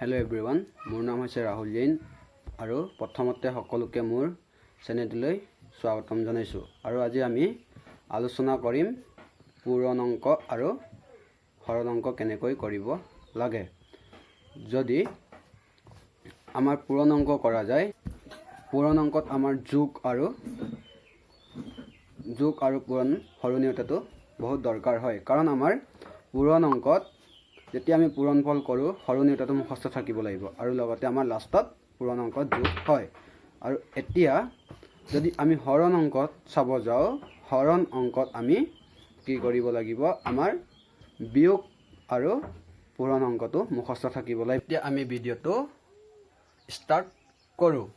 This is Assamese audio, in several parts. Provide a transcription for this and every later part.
हेलो एवरीवन मोर नाम है राहुल जैन और प्रथमते सकलोके मोर चेनेलटोलै स्वागतम जनाइছো और आज आमी आलोचना करिम पूरण अंक और हरण अंक केनेকৈ करिब लागे। जदि आमार पूरण अंक करा जाय पूरण अंकत आमार जोग और पूरण हरणीयताটো बहुत दरकार है कारण आमार पूरण अंकत যেতিয়া আমি পূৰণফল কৰোঁ হৰণীয়তাটো মুখস্থ থাকিব লাগিব আৰু লগতে আমাৰ লাষ্টত পূৰণ অংকত যোগ হয়। আৰু এতিয়া যদি আমি হৰণ অংকত চাব যাওঁ হৰণ অংকত আমি কি কৰিব লাগিব আমাৰ বিয়োগ আৰু পূৰণ অংকটো মুখস্থ থাকিব লাগিব। এতিয়া আমি ভিডিঅ'টো ষ্টাৰ্ট কৰোঁ।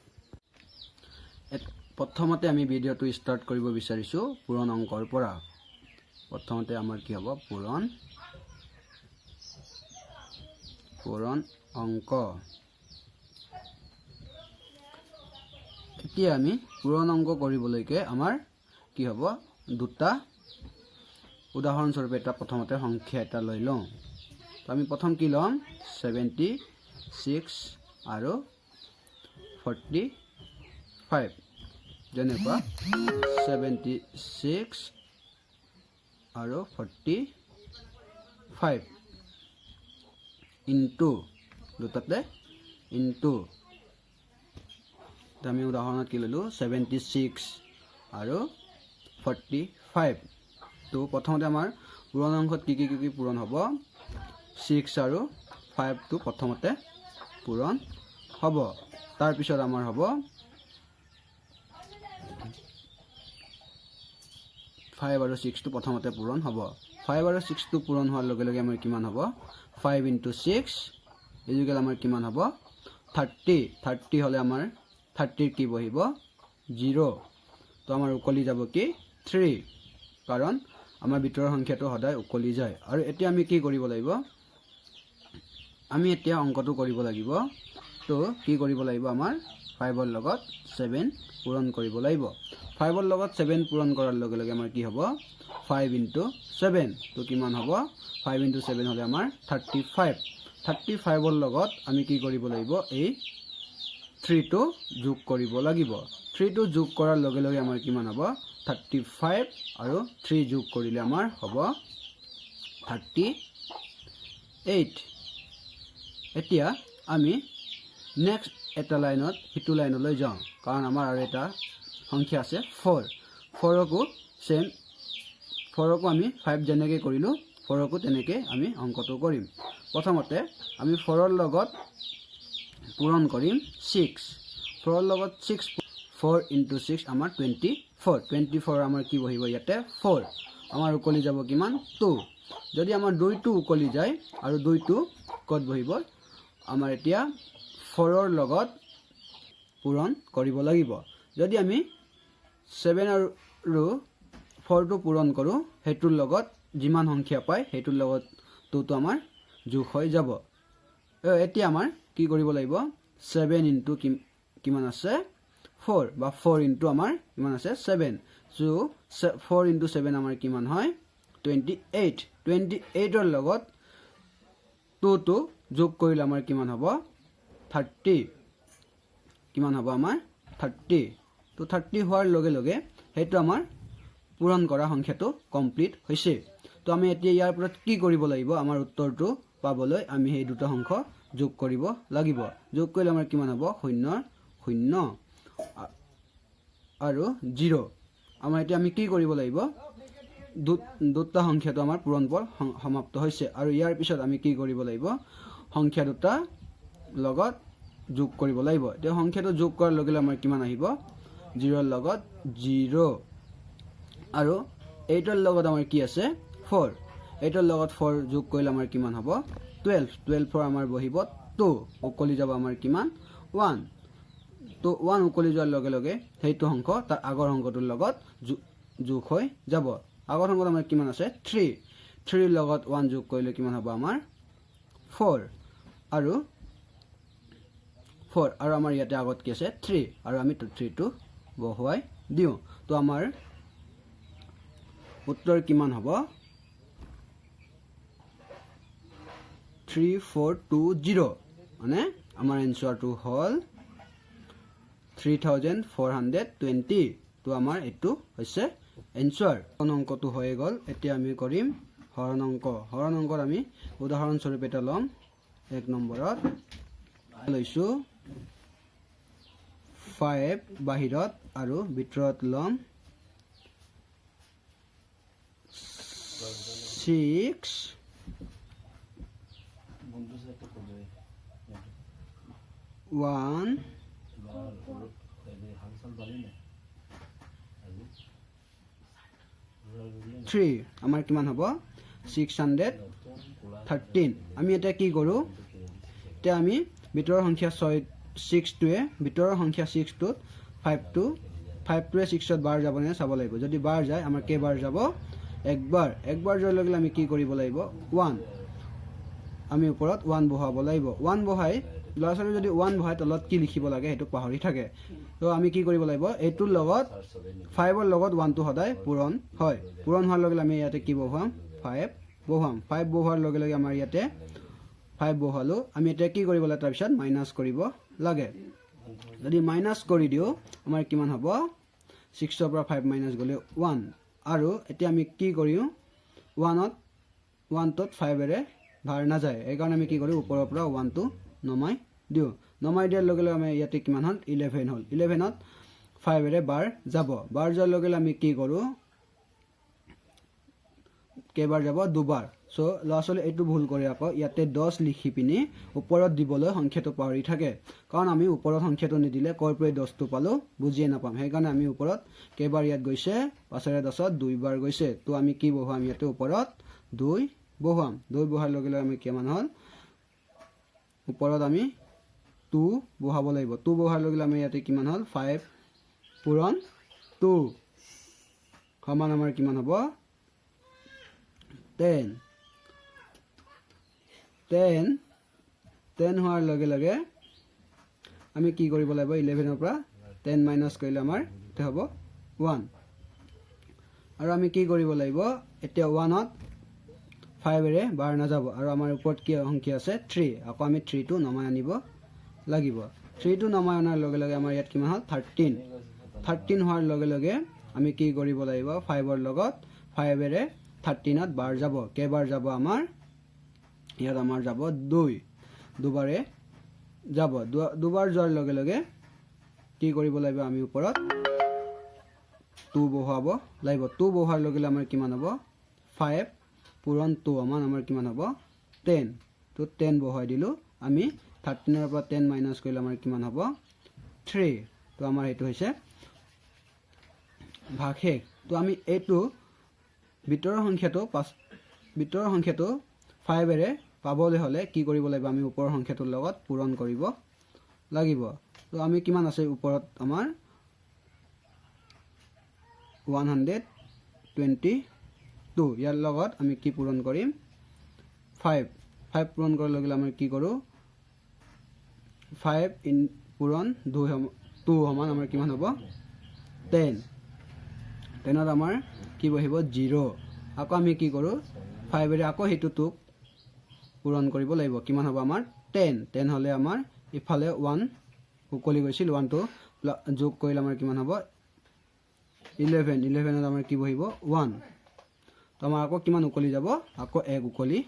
প্ৰথমতে আমি ভিডিঅ'টো ষ্টাৰ্ট কৰিব বিচাৰিছোঁ পূৰণ অংকৰ পৰা। প্ৰথমতে আমাৰ কি হ'ব পূৰণ अंक। এতিয়া আমি পূৰণ অংক কৰিবলৈকে আমাৰ কি হ'ব দুটা উদাহৰণ স্বৰূপে এটা প্ৰথমতে সংখ্যা এটা লৈ লওঁ। তো আমি প্ৰথম কি লম 76 আৰু 45 যেনেকুৱা 76 আৰু 45 into দুটাতে into আমি উদাহৰণত কি ললো 76 আৰু 45। তো প্ৰথমতে আমাৰ পূৰণ অংকত কি পূৰণ হ'ব 6 আৰু 5 টো প্ৰথমতে পূৰণ হ'ব। তাৰ পিছত আমাৰ হ'ব 5 আৰু 6 টো প্ৰথমতে পূৰণ হ'ব। 5 আৰু 6 টো পূৰণ হোৱাৰ লগে লগে আমাৰ কিমান হ'ব 5 into 6 ইকুৱেল আমাৰ কিমান হ'ব 30। 30 হলে আমাৰ 30 কি বহিব 0। তো আমাৰ উকলি যাব কি 3 কাৰণ আমাৰ ভিতৰৰ সংখ্যাটো সদায় উকলি যায়। আৰু এতিয়া আমি কি কৰিব লাগিব আমি এতিয়া অংকটো কৰিব লাগিব। তো কি কৰিব লাগিব আমাৰ 5 ৰ লগত 7 পূৰণ কৰিব লাগিব। 5 ৰ লগত 7 পূৰণ কৰাৰ লগে লগে আমাৰ কি হ'ব 5 into 7 তো কিমান হ'ব 5 into 7 হলে আমাৰ 35। 35 ৰ লগত আমি কি কৰিব লাগিব এই 3 টো যোগ কৰিব লাগিব। 3 টো যোগ কৰাৰ লগে লগে আমাৰ কিমান হ'ব 35 আৰু 3 যোগ কৰিলে আমাৰ হ'ব 38। এতিয়া আমি নেক্সট এটা লাইনত হিটু লাইনলৈ যাওঁ কাৰণ আমাৰ আৰু এটা সংখ্যা আছে 4 4কো সেম 4কো আমি 5 যেনেকৈ কৰিলো 4কো তেনেকৈ আমি অংকটো কৰিম। প্ৰথমতে আমি 4 ৰ লগত পূৰণ কৰিম 6 4 ৰ লগত 6 4 into 6 আমাৰ 24 24 আমাৰ কি বহিব ইয়াতে 4 আমাৰ উকলি যাব কিমান 2। যদি আমাৰ 2 টো উকলি যায় আৰু 2 টো কত বহিব আমাৰ এতিয়া 4 ৰ লগত পূৰণ কৰিব লাগিব। যদি আমি 7 আৰু 4 টো পূৰণ কৰো হেতুৰ লগত যিমান সংখ্যা পায় হেতুৰ লগত 2 টো আমাৰ যোগ হৈ যাব। এতিয়া আমাৰ কি কৰিব লাগিব 7 into কিমান আছে 4 বা 4 into আমাৰ কিমান আছে 7 সো 4 into 7 আমাৰ কিমান হয় 28 28 ৰ লগত 2 টো যোগ কৰিলে আমাৰ কিমান হ'ব 30 কিমান হ'ব আমাৰ 30। তো 30 হোৱাৰ লগে লগে হেতু আমাৰ পূৰণ কৰা সংখ্যাটো কমপ্লিট হৈছে। তো আমি এতিয়া ইয়াৰ পৰা কি কৰিব লাগিব আমাৰ উত্তৰটো পাবলৈ আমি এই দুটা সংখ্যা যোগ কৰিব লাগিব। যোগ কৰিলে আমাৰ কিমান হ'ব 0 0 আৰু 0। আমাৰ এতিয়া আমি কি কৰিব লাগিব দুটা সংখ্যাটো আমাৰ পূৰণফল সমাপ্ত হৈছে আৰু ইয়াৰ পিছত আমি কি কৰিব লাগিব সংখ্যা দুটা লগত যোগ কৰিব লাগিব। এতিয়া সংখ্যাটো যোগ কৰাৰ লগে লগে আমাৰ কিমান আহিব 0 ৰ লগত 0 আৰু 8 ৰ লগত আমাৰ কি আছে 4 8 ৰ লগত 4 যোগ কৰিলে আমাৰ কিমান হ'ব 12 12 ৰ আমাৰ বহিব 2 উকলি যাব আমাৰ কিমান 1। তো 1 উকলি যোৱাৰ লগে লগে সেইটো সংখ্যা তাৰ আগৰ সংখ্যাটোৰ লগত যোগ হৈ যাব। আগৰ সংখ্যাত আমাৰ কিমান আছে 3 3 ৰ লগত 1 যোগ কৰিলে কিমান হ'ব আমাৰ 4 আৰু আমাৰ ইয়াতে আগত কি আছে 3 আৰু আমি 3 টো বহুৱাই দিওঁ। তো আমাৰ উত্তৰ কিমান হ'ব 3420 মানে আমাৰ এনসাৰটো হ'ল 3420 তো আমাৰ এটো হৈছে এনসাৰ কোন অংকটো হৈ গল এতিয়া আমি কৰিম হৰণ অংকৰ আমি উদাহৰণ স্বৰূপ এটা লম 1 নম্বৰত লৈছো 5 বাহিৰত আৰু ভিতৰত লম 6 1 3 আমাৰ কিমান হ'ব 613 আমি এটা কি কৰো তে আমি ভিতৰৰ সংখ্যা 6 টোৱে ভিতৰৰ সংখ্যা 6 টোত 5 টোৱে 6 ত বাৰ যাব নে চাব লাগিব যদি বাৰ যায় আমাৰ কেইবাৰ যাব একবাৰ যোৱাৰ লগে আমি কি কৰিব লাগিব 1 আমি ওপৰত 1 বহাব লাগিব 1 বহাই লৰাছৰি যদি 1 বহাই তলত কি লিখিব লাগে হেতু পাহৰি থাকে তো আমি কি কৰিব লাগিব এটোৰ লগত 5 ৰ লগত 1 টো সদায় পূৰণ হয় পূৰণ হোৱাৰ লগে আমি ইয়াতে কি বহাম 5 বহাৱাৰ লগে আমাৰ ইয়াতে 5 বহালো আমি এটা কি কৰিব লাগে তাৰ পিছত মাইনাস কৰিব লাগে যদি মাইনাস কৰি দিও আমাৰ কিমান হ'ব 6 ৰ পৰা 5 মাইনাস গলে 1 আৰু এতিয়া আমি কি কৰিও 1 তত 5 এৰে ভাৰ না যায় এই কাৰণে আমি কি কৰো ওপৰৰ পৰা 1 টো নমাই দিও নমাই দিয়াৰ লগে আমি ইয়াতে কিমান হল 11 হল 11 ত 5 এৰে বাৰ যাব বাৰ যোৱাৰ লগে আমি কি কৰো কেবাৰ যাব দুবাৰ সো লৰাছলি এটো ভুল কৰি আকৌ ইয়াতে 10 লিখি পিনি ওপৰত দিবলৈ সংখ্যাটো পাহৰি থাকে কাৰণ আমি ওপৰত সংখ্যাটো নিদিলে কৰ পৰা 10 টো পালো বুজিয়ে নাপাম সেই কাৰণে আমি ওপৰত কেবাৰ ইয়াত গৈছে 5 ৰ 10 ত দুইবাৰ গৈছে তো আমি কি বহাম ইয়াতে ওপৰত 2 বহাম 2 বহাৰ লগে আমি কিমান হল ওপৰত আমি 2 বহাব লাগিব 2 বহাৰ লগে আমি ইয়াতে কিমান হল 5 পূৰণ 2 সমান আমাৰ কিমান হ'ব 10 হোৱাৰ লগে আমি কি কৰিব লাগিব 11 ৰ পৰা 10 মাইনাস কৰিলে আমাৰ তে হ'ব 1 আৰু আমি কি কৰিব লাগিব এতিয়া 1 ত 5 এৰে বাৰ না যাব আৰু আমাৰ ওপৰত কি সংখ্যা আছে 3 আকৌ আমি 3 টো নমাই আনিব লাগিব 3 টো নমাই আনাৰ লগে আমাৰ ইয়াত কিমান হল 13 হোৱাৰ লগে আমি কি কৰিব লাগিব 5 ৰ লগত 5 এৰে 13 ত বাৰ যাব কেবাৰ যাব আমাৰ ইয়াত আমাৰ যাব 2বাৰে যাব দুবাৰ যোৱাৰ লগে কি কৰিব লাগিব আমি ওপৰত 2 বহাব লাগিব 2 বহাৰ লগে আমাৰ কিমান হ'ব 5 পূৰণ 2 আমাৰ কিমান হ'ব 10 তো 10 বহাই দিলো আমি 13 ৰ পৰা 10 মাইনাস কৰিলে আমাৰ কিমান হ'ব 3 তো আমাৰ এটো হৈছে ভাগশেষ তো আমি এটো ভিতৰৰ সংখ্যাটো 5 এৰে পাবলৈ হলে কি কৰিব লাগিব আমি ওপৰৰ সংখ্যাটোৰ লগত পূৰণ কৰিব লাগিব তো আমি কিমান আছে ওপৰত আমাৰ 122 ইয়াৰ লগত আমি কি পূৰণ কৰিম 5 পূৰণ কৰাৰ লগে আমি কি কৰো 5 ইন পূৰণ 2 সমান আমাৰ কিমান হ'ব 10 ত আমাৰ কি বহিব 0 আকৌ আমি কি কৰো 5 এৰে আকৌ হেতুটো পূৰণ কৰিব লাগিব কিমান হ'ব আমাৰ 10 হলে আমাৰ ইফালে 1 উকলি গৈছিল 1 টো যোগ কৰিলে আমাৰ কিমান হ'ব 11 ত আমাৰ কি বহিব 1 তো আমাৰ আকৌ কিমান উকলি যাব আকৌ 1 উকলি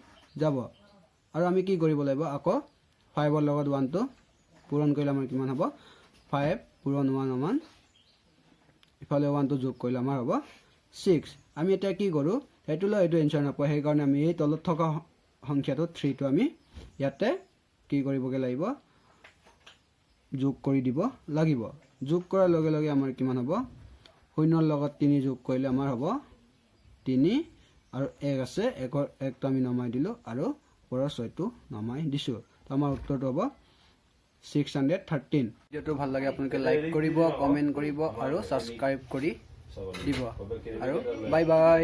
যাব আৰু আমি কি কৰিব লাগিব আকৌ 5 ৰ লগত 1 টো পূৰণ কৰিলে আমাৰ কিমান হ'ব 5 পূৰণ 1 সমান ইফালে 1 টো যোগ কৰিলে আমাৰ হ'ব 6 আমি এটা কি কৰো হেতুলৈ এটো এনসাৰ নাপায় সেই কাৰণে আমি এই তলত থকা সংখ্যাটো 3 টো আমি ইয়াতে কি কৰিবগে লাগিব যোগ কৰি দিব লাগিব যোগ কৰাৰ লগে আমাৰ কিমান হ'ব 0 ৰ লগত 3 যোগ কৰিলে আমাৰ হ'ব 3 আৰু 1 আছে 1 টো আমি নমাই দিলো আৰু ওপৰৰ 6 টো নমাই দিছো তো আমাৰ উত্তৰটো হ'ব 613 ভিডিওটো ভাল লাগে আপোনালোকে লাইক কৰিব কমেন্ট কৰিব আৰু সাবস্ক্ৰাইব কৰি দিব আৰু বাই বাই